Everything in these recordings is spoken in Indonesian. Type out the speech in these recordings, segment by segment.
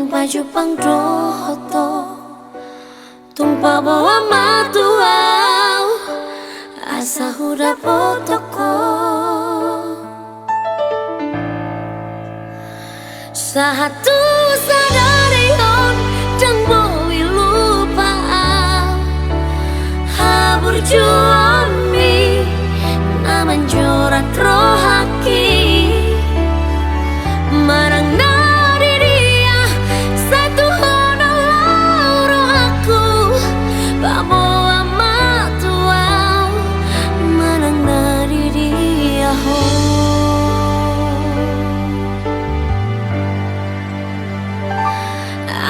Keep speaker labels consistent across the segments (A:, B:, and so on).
A: baju pang dohoto tumpa bawa matuau asa huda potoko satu sadarion jang boi lupa habur juami naman jorat rohaki marang nari dia satu honor aku bawa matuau marang nari dia ho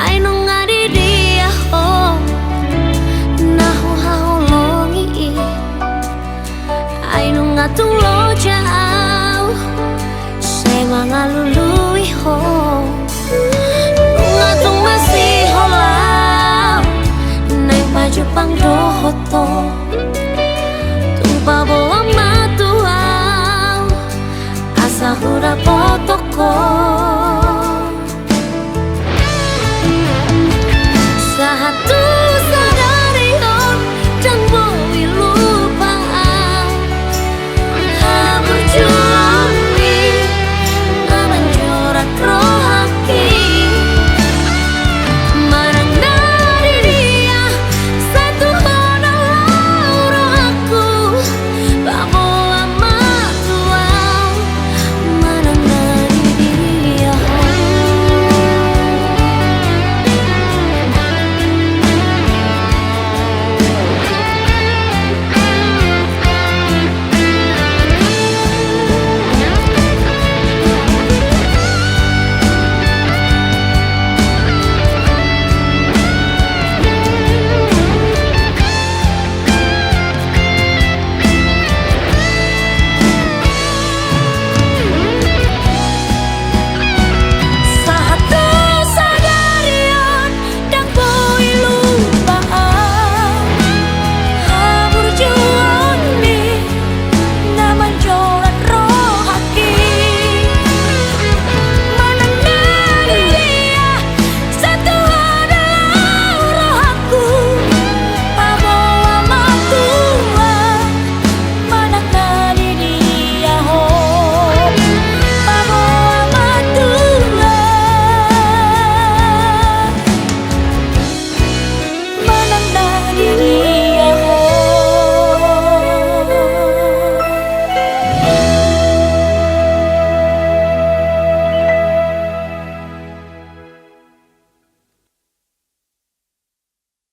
A: ai no ngadi dia ho nahu hau longi ai no ngatung lo jauh mangalului ho ngatung masih holau naik baju pang dohoto tumpa bawa matuau asa huda potoko